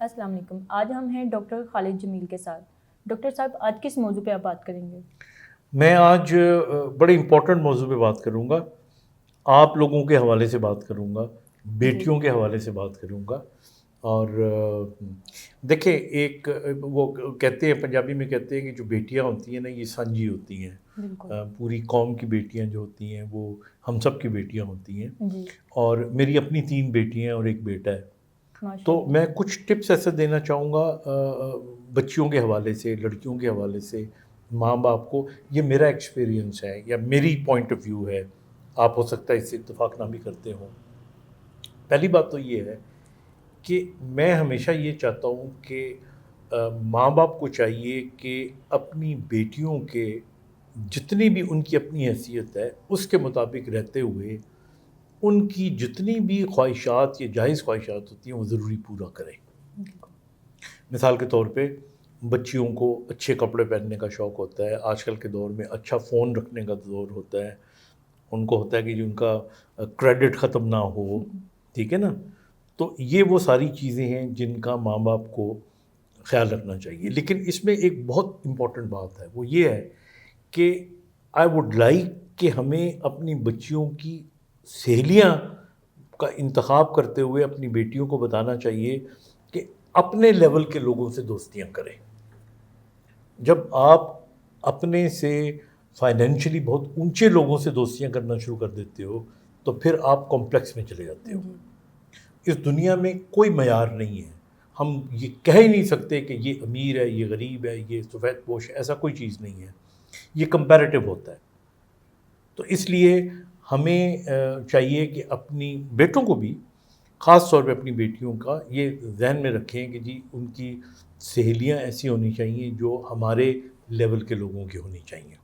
السلام علیکم. آج ہم ہیں ڈاکٹر خالد جمیل کے ساتھ. ڈاکٹر صاحب آج کس موضوع پہ آپ بات کریں گے؟ میں آج بڑے امپورٹنٹ موضوع پہ بات کروں گا. آپ لوگوں کے حوالے سے بات کروں گا, بیٹیوں کے حوالے سے بات کروں گا. اور دیکھیں, ایک وہ کہتے ہیں, پنجابی میں کہتے ہیں کہ جو بیٹیاں ہوتی ہیں نا یہ سانجھی ہوتی ہیں. پوری قوم کی بیٹیاں جو ہوتی ہیں وہ ہم سب کی بیٹیاں ہوتی ہیں. اور میری اپنی 3 بیٹیاں ہیں اور ایک بیٹا ہے. تو میں کچھ ٹپس ایسے دینا چاہوں گا بچیوں کے حوالے سے, لڑکیوں کے حوالے سے, ماں باپ کو. یہ میرا ایکسپیرینس ہے یا میری پوائنٹ آف ویو ہے, آپ ہو سکتا ہے اس سے اتفاق نہ بھی کرتے ہوں. پہلی بات تو یہ ہے کہ میں ہمیشہ یہ چاہتا ہوں کہ ماں باپ کو چاہیے کہ اپنی بیٹیوں کے جتنی بھی ان کی اپنی حیثیت ہے اس کے مطابق رہتے ہوئے ان کی جتنی بھی خواہشات یا جائز خواہشات ہوتی ہیں وہ ضروری پورا کریں. مثال کے طور پہ بچیوں کو اچھے کپڑے پہننے کا شوق ہوتا ہے, آج کل کے دور میں اچھا فون رکھنے کا دور ہوتا ہے, ان کو ہوتا ہے کہ ان کا کریڈٹ ختم نہ ہو, ٹھیک ہے نا. تو یہ وہ ساری چیزیں ہیں جن کا ماں باپ کو خیال رکھنا چاہیے. لیکن اس میں ایک بہت امپورٹنٹ بات ہے, وہ یہ ہے کہ آئی ووڈ لائک کہ ہمیں اپنی بچیوں کی سہیلیاں کا انتخاب کرتے ہوئے اپنی بیٹیوں کو بتانا چاہیے کہ اپنے لیول کے لوگوں سے دوستیاں کریں. جب آپ اپنے سے فائنینشلی بہت اونچے لوگوں سے دوستیاں کرنا شروع کر دیتے ہو تو پھر آپ کمپلیکس میں چلے جاتے ہو. اس دنیا میں کوئی معیار نہیں ہے, ہم یہ کہہ ہی نہیں سکتے کہ یہ امیر ہے, یہ غریب ہے, یہ سفید پوش ہے, ایسا کوئی چیز نہیں ہے. یہ کمپیریٹیو ہوتا ہے. تو اس لیے ہمیں چاہیے کہ اپنی بیٹوں کو بھی, خاص طور پہ اپنی بیٹیوں کا یہ ذہن میں رکھیں کہ جی ان کی سہیلیاں ایسی ہونی چاہیے جو ہمارے لیول کے لوگوں کی ہونی چاہیے.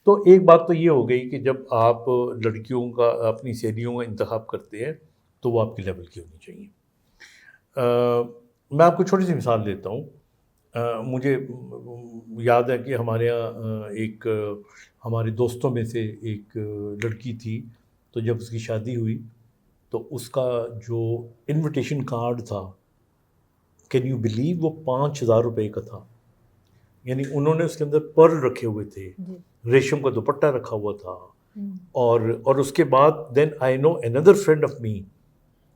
تو ایک بات تو یہ ہو گئی کہ جب آپ لڑکیوں کا اپنی سہیلیوں کا انتخاب کرتے ہیں تو وہ آپ کے لیول کی ہونی چاہیے. میں آپ کو چھوٹی سی مثال دیتا ہوں. مجھے یاد ہے کہ ہمارے یہاں ایک ہمارے دوستوں میں سے ایک لڑکی تھی, تو جب اس کی شادی ہوئی تو اس کا جو انویٹیشن کارڈ تھا, کین یو بلیو, وہ 5,000 روپے کا تھا. یعنی انہوں نے اس کے اندر پرل رکھے ہوئے تھے, ریشم کا دوپٹہ رکھا ہوا تھا. اور اس کے بعد دین آئی نو اندر فرینڈ آف می,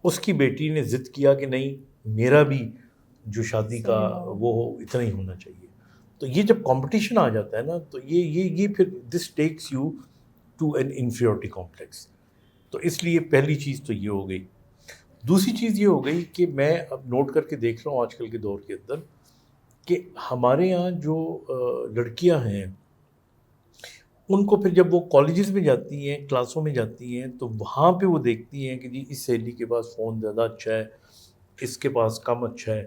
اس کی بیٹی نے ضد کیا کہ نہیں میرا بھی جو شادی کا وہ اتنا ہی ہونا چاہیے. تو یہ جب کمپٹیشن آ جاتا ہے نا تو یہ پھر this takes you to an inferiority complex. تو اس لیے پہلی چیز تو یہ ہو گئی. دوسری چیز یہ ہو گئی کہ میں اب نوٹ کر کے دیکھ رہا ہوں آج کل کے دور کے اندر کہ ہمارے یہاں جو لڑکیاں ہیں ان کو پھر جب وہ کالجز میں جاتی ہیں, کلاسوں میں جاتی ہیں, تو وہاں پہ وہ دیکھتی ہیں کہ جی اس سہیلی کے پاس فون زیادہ اچھا ہے, اس کے پاس کم اچھا ہے.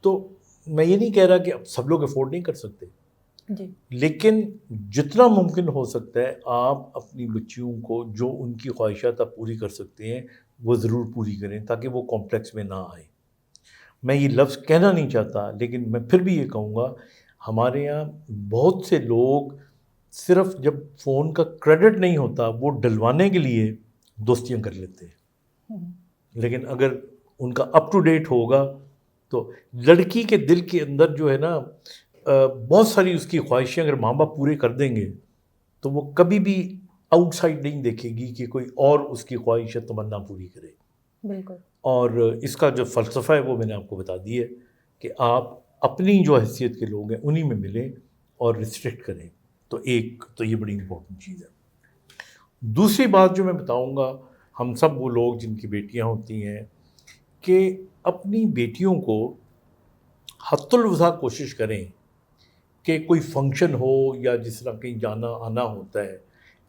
تو میں یہ نہیں کہہ رہا کہ اب سب لوگ افورڈ نہیں کر سکتے, لیکن جتنا ممکن ہو سکتا ہے آپ اپنی بچیوں کو جو ان کی خواہشات آپ پوری کر سکتے ہیں وہ ضرور پوری کریں تاکہ وہ کمپلیکس میں نہ آئیں. میں یہ لفظ کہنا نہیں چاہتا لیکن میں پھر بھی یہ کہوں گا, ہمارے یہاں بہت سے لوگ صرف جب فون کا کریڈٹ نہیں ہوتا وہ ڈلوانے کے لیے دوستیاں کر لیتے ہیں. لیکن اگر ان کا اپ ٹو ڈیٹ ہوگا تو لڑکی کے دل کے اندر جو ہے نا بہت ساری اس کی خواہشیں اگر ماں باپ پورے کر دیں گے تو وہ کبھی بھی آؤٹ سائڈ نہیں دیکھے گی کہ کوئی اور اس کی خواہش تمنا پوری کرے. بالکل. اور اس کا جو فلسفہ ہے وہ میں نے آپ کو بتا دی ہے کہ آپ اپنی جو حیثیت کے لوگ ہیں انہی میں ملیں اور ریسٹرکٹ کریں. تو ایک تو یہ بڑی امپورٹنٹ چیز ہے. دوسری بات جو میں بتاؤں گا, ہم سب وہ لوگ جن کی بیٹیاں ہوتی ہیں کہ اپنی بیٹیوں کو حد الوسع کوشش کریں کہ کوئی فنکشن ہو یا جس طرح کہیں جانا آنا ہوتا ہے,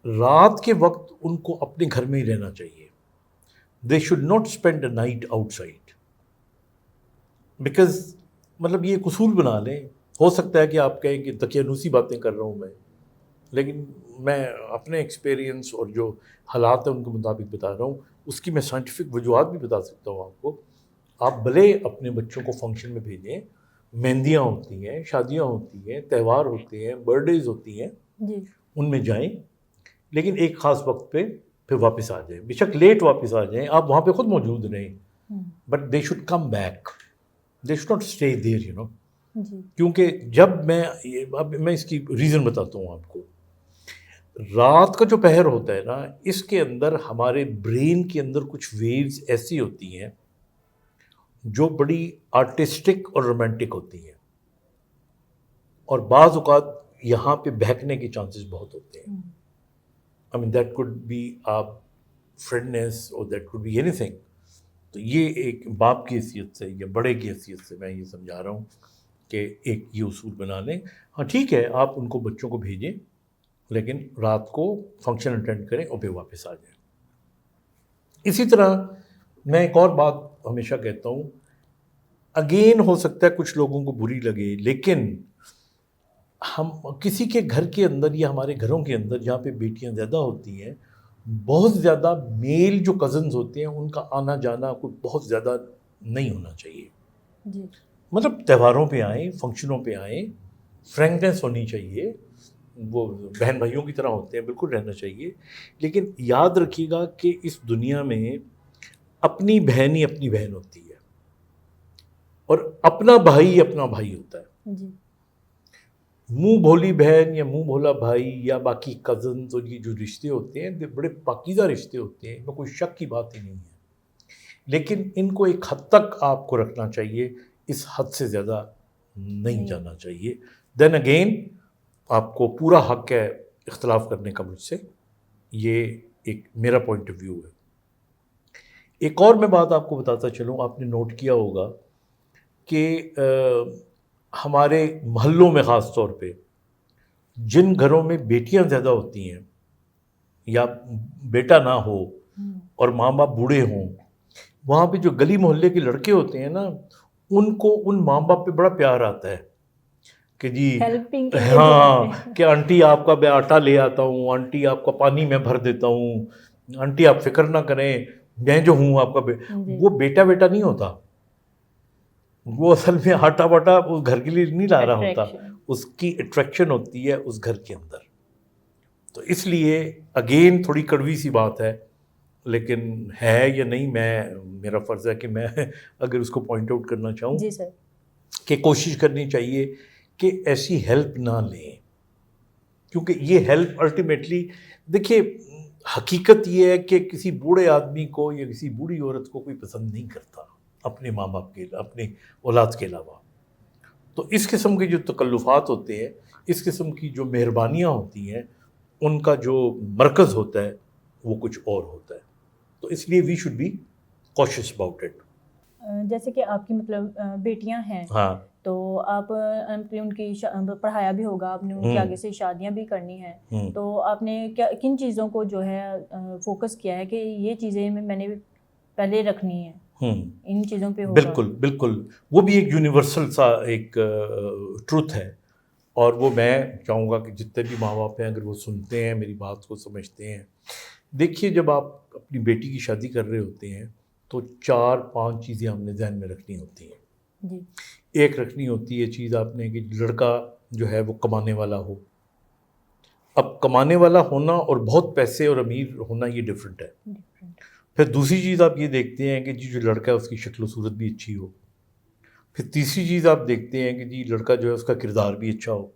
رات کے وقت ان کو اپنے گھر میں ہی رہنا چاہیے. دے should not spend a night out side, because مطلب یہ ایک اصول بنا لیں. ہو سکتا ہے کہ آپ کہیں کہ دقیانوسی باتیں کر رہا ہوں میں, لیکن میں اپنے ایکسپیرینس اور جو حالات ہیں ان کے مطابق بتا رہا ہوں. اس کی میں سائنٹیفک وجوہات بھی بتا سکتا ہوں آپ کو. آپ بھلے اپنے بچوں کو فنکشن میں بھیجیں, مہندیاں ہوتی ہیں, شادیاں ہوتی ہیں, تہوار ہوتے ہیں, برتھ ڈیز ہوتی ہیں, ان میں جائیں, لیکن ایک خاص وقت پہ پھر واپس آ جائیں. بے شک لیٹ واپس آ جائیں, آپ وہاں پہ خود موجود رہیں, but they should come back. They should not stay there you know. جی کیونکہ جب اب میں اس کی ریزن بتاتا ہوں آپ کو. رات کا جو پہر ہوتا ہے نا، اس کے اندر ہمارے برین کے اندر کچھ ویوز ایسی ہوتی ہیں جو بڑی آرٹسٹک اور رومانٹک ہوتی ہیں، اور بعض اوقات یہاں پہ بہکنے کے چانسز بہت ہوتے ہیں. I mean that could be آپ فرینڈنیس اور that could be anything. تو یہ ایک باپ کی حیثیت سے یا بڑے کی حیثیت سے میں یہ سمجھا رہا ہوں کہ ایک یہ اصول بنا لیں. ہاں ٹھیک ہے، آپ ان کو بچوں کو بھیجیں، لیکن رات کو فنکشن اٹینڈ کریں اور پھر واپس آ جائیں. اسی طرح میں ایک اور بات ہمیشہ کہتا ہوں، اگین ہو سکتا ہے کچھ لوگوں کو بری لگے، لیکن ہم کسی کے گھر کے اندر یا ہمارے گھروں کے اندر جہاں پہ بیٹیاں زیادہ ہوتی ہیں، بہت زیادہ میل جو کزنز ہوتے ہیں ان کا آنا جانا کوئی بہت زیادہ نہیں ہونا چاہیے. جی مطلب تہواروں پہ آئیں، فنکشنوں پہ آئیں، فرینکنیس ہونی چاہیے، وہ بہن بھائیوں کی طرح ہوتے ہیں، بالکل رہنا چاہیے. لیکن یاد رکھیے گا کہ اس دنیا میں اپنی بہن ہی اپنی بہن ہوتی ہے، اور اپنا بھائی اپنا بھائی ہوتا ہے. جی منہ بھولی بہن یا منہ بھولا بھائی یا باقی کزنز اور یہ جو رشتے ہوتے ہیں بڑے پاکیزہ رشتے ہوتے ہیں، ان میں کوئی شک کی بات ہی نہیں ہے. لیکن ان کو ایک حد تک آپ کو رکھنا چاہیے، اس حد سے زیادہ نہیں جانا چاہیے. دین اگین آپ کو پورا حق ہے اختلاف کرنے کا مجھ سے، یہ ایک میرا پوائنٹ آف ویو ہے. ایک اور میں بات آپ کو بتاتا چلوں، آپ نے نوٹ کیا ہوگا کہ ہمارے محلوں میں خاص طور پہ جن گھروں میں بیٹیاں زیادہ ہوتی ہیں یا بیٹا نہ ہو اور ماں باپ بوڑھے ہوں، وہاں پہ جو گلی محلے کے لڑکے ہوتے ہیں نا، ان کو ان ماں باپ پہ بڑا پیار آتا ہے کہ جی ہاں کہ آنٹی آپ کا میں آٹا لے آتا ہوں، آنٹی آپ کا پانی میں بھر دیتا ہوں، آنٹی آپ فکر نہ کریں، میں جو ہوں آپ کا وہ بیٹا نہیں ہوتا. وہ اصل میں آٹا واٹا اس گھر کے لیے نہیں لا رہا ہوتا، اس کی اٹریکشن ہوتی ہے اس گھر کے اندر. تو اس لیے اگین تھوڑی کڑوی سی بات ہے، لیکن ہے یا نہیں، میرا فرض ہے کہ میں اگر اس کو پوائنٹ آؤٹ کرنا چاہوں جی سر، کہ کوشش کرنی چاہیے کہ ایسی ہیلپ نہ لیں. کیونکہ یہ ہیلپ الٹیمیٹلی، دیکھیے حقیقت یہ ہے کہ کسی بوڑھے آدمی کو یا کسی بوڑھی عورت کو کوئی پسند نہیں کرتا اپنے ماں باپ کے، اپنے اولاد کے علاوہ. تو اس قسم کے جو تکلفات ہوتے ہیں، اس قسم کی جو مہربانیاں ہوتی ہیں، ان کا جو مرکز ہوتا ہے وہ کچھ اور ہوتا ہے. تو اس لیے وی شوڈ بی کوشش اباؤٹ اٹ. جیسے کہ آپ کی مطلب بیٹیاں ہیں، ہاں تو آپ ان کی پڑھایا بھی ہوگا آپ نے، ان کے آگے سے شادیاں بھی کرنی ہیں، تو آپ نے کن چیزوں کو جو ہے فوکس کیا ہے کہ یہ چیزیں میں نے پہلے رکھنی ہیں، ان چیزوں پہ ہوگا؟ بالکل بالکل، وہ بھی ایک یونیورسل سا ایک ٹروتھ ہے، اور وہ میں چاہوں گا کہ جتنے بھی ماں باپ ہیں اگر وہ سنتے ہیں میری بات کو، سمجھتے ہیں. دیکھیے جب آپ اپنی بیٹی کی شادی کر رہے ہوتے ہیں تو 4-5 چیزیں ہم نے ذہن میں رکھنی ہوتی ہیں. جی ایک رکھنی ہوتی ہے چیز آپ نے کہ لڑکا جو ہے وہ کمانے والا ہو. اب کمانے والا ہونا اور بہت پیسے اور امیر ہونا یہ ڈفرینٹ ہے. پھر دوسری چیز آپ یہ دیکھتے ہیں کہ جی جو لڑکا ہے اس کی شکل و صورت بھی اچھی ہو. پھر تیسری چیز آپ دیکھتے ہیں کہ جی لڑکا جو ہے اس کا کردار بھی اچھا ہو.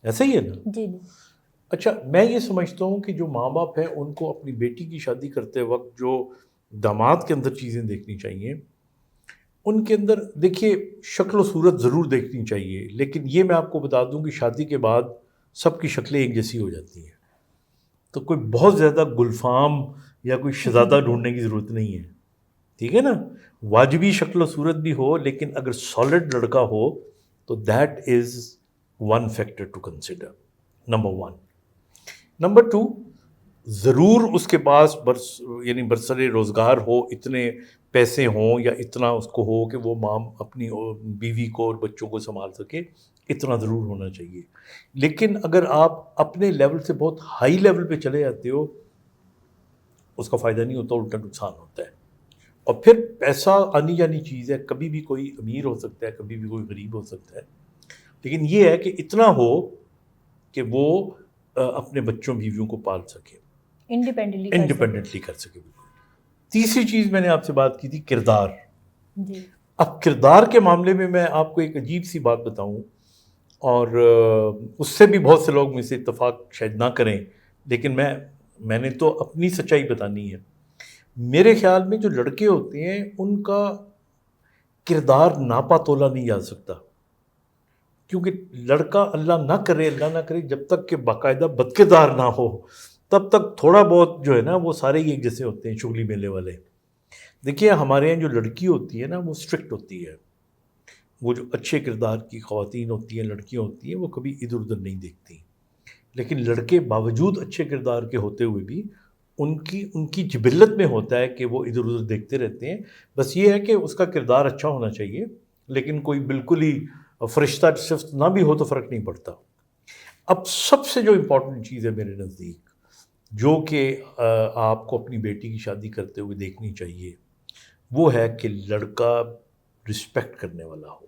ایسا ہی ہے نا؟ جی اچھا، میں یہ سمجھتا ہوں کہ جو ماں باپ ہیں ان کو اپنی بیٹی کی شادی کرتے وقت جو داماد کے اندر چیزیں دیکھنی چاہیے، ان کے اندر دیکھیے شکل و صورت ضرور دیکھنی چاہیے، لیکن یہ میں آپ کو بتا دوں کہ شادی کے بعد سب کی شکلیں ایک جیسی ہو جاتی ہیں. تو کوئی بہت زیادہ گلفام یا کوئی شہزادہ ڈھونڈنے کی ضرورت نہیں ہے، ٹھیک ہے نا؟ واجبی شکل و صورت بھی ہو، لیکن اگر سالڈ لڑکا ہو تو that is one factor to consider, number 1. Number 2، ضرور اس کے پاس یعنی برسر روزگار ہو، اتنے پیسے ہوں یا اتنا اس کو ہو کہ وہ ماں اپنی بیوی کو اور بچوں کو سنبھال سکے، اتنا ضرور ہونا چاہیے. لیکن اگر آپ اپنے لیول سے بہت ہائی لیول پہ چلے جاتے ہو، اس کا فائدہ نہیں ہوتا، الٹا نقصان ہوتا ہے. اور پھر پیسہ آنی جانی چیز ہے، کبھی بھی کوئی امیر ہو سکتا ہے، کبھی بھی کوئی غریب ہو سکتا ہے، لیکن یہ ہے کہ اتنا ہو کہ وہ اپنے بچوں بیویوں کو پال سکے، انڈیپینڈنٹلی کر سکے. بالکل. تیسری چیز میں نے آپ سے بات کی تھی کردار. جی اب کردار کے معاملے میں آپ کو ایک عجیب سی بات بتاؤں، اور اس سے بھی بہت سے لوگ مجھ سے اتفاق شاید نہ کریں، لیکن میں نے تو اپنی سچائی بتانی ہے۔ میرے خیال میں جو لڑکے ہوتے ہیں ان کا کردار ناپا تولا نہیں جا سکتا، کیونکہ لڑکا اللہ نہ کرے جب تک کہ باقاعدہ بد کردار نہ ہو، تب تک تھوڑا بہت جو ہے نا وہ سارے ہی ایک جیسے ہوتے ہیں، شغلی میلے والے۔ دیکھیے ہمارے یہاں جو لڑکی ہوتی ہے نا وہ اسٹرکٹ ہوتی ہے، وہ جو اچھے کردار کی خواتین ہوتی ہیں، لڑکیاں ہوتی ہیں، وہ کبھی ادھر ادھر نہیں دیکھتی، لیکن لڑکے باوجود اچھے کردار کے ہوتے ہوئے بھی ان کی جبلت میں ہوتا ہے کہ وہ ادھر ادھر دیکھتے رہتے ہیں۔ بس یہ ہے کہ اس کا کردار اچھا ہونا چاہیے، لیکن کوئی بالکل ہی فرشتہ صفت نہ بھی ہو تو فرق نہیں پڑتا۔ اب سب سے جو امپورٹنٹ چیز ہے میرے نزدیک، جو کہ آپ کو اپنی بیٹی کی شادی کرتے ہوئے دیکھنی چاہیے، وہ ہے کہ لڑکا رسپیکٹ کرنے والا ہو،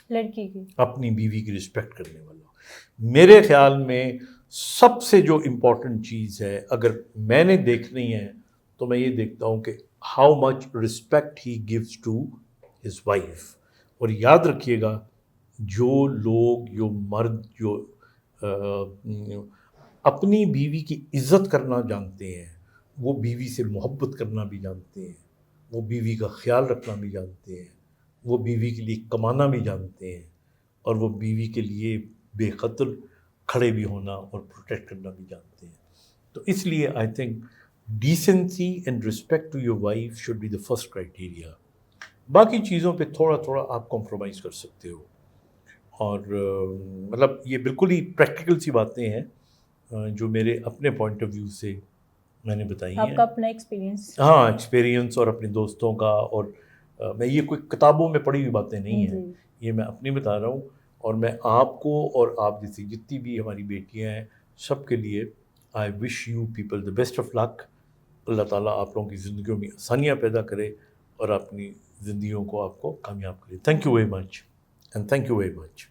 لڑکی کی اپنی بیوی کی رسپیکٹ کرنے والا ہو۔ میرے خیال میں سب سے جو امپورٹنٹ چیز ہے اگر میں نے دیکھنی ہے تو میں یہ دیکھتا ہوں کہ how much respect he gives to his wife. اور یاد رکھیے گا، جو لوگ، جو مرد جو اپنی بیوی کی عزت کرنا جانتے ہیں، وہ بیوی سے محبت کرنا بھی جانتے ہیں، وہ بیوی کا خیال رکھنا بھی جانتے ہیں، وہ بیوی کے لیے کمانا بھی جانتے ہیں، اور وہ بیوی کے لیے بے خطر کھڑے بھی ہونا اور پروٹیکٹ کرنا بھی جانتے ہیں۔ تو اس لیے I think decency and respect to your wife should be the first criteria. باقی چیزوں پہ تھوڑا تھوڑا آپ کمپرومائز کر سکتے ہو، اور مطلب یہ بالکل ہی پریکٹیکل سی باتیں ہیں جو میرے اپنے پوائنٹ آف ویو سے میں نے بتائی ہیں۔ آپ کا اپنا ایکسپیرینس؟ ہاں، ایکسپیرینس اور اپنے دوستوں کا، اور میں یہ کوئی کتابوں میں پڑھی ہوئی باتیں نہیں ہیں، یہ میں اپنی بتا رہا ہوں۔ اور میں آپ کو اور آپ جیسی جتنی بھی ہماری بیٹیاں ہیں سب کے لیے I wish you people the best of luck. اللہ تعالیٰ آپ لوگوں کی زندگیوں میں آسانیاں پیدا کرے اور اپنی زندگیوں کو آپ کو کامیاب کرے۔ Thank you very much and thank you very much.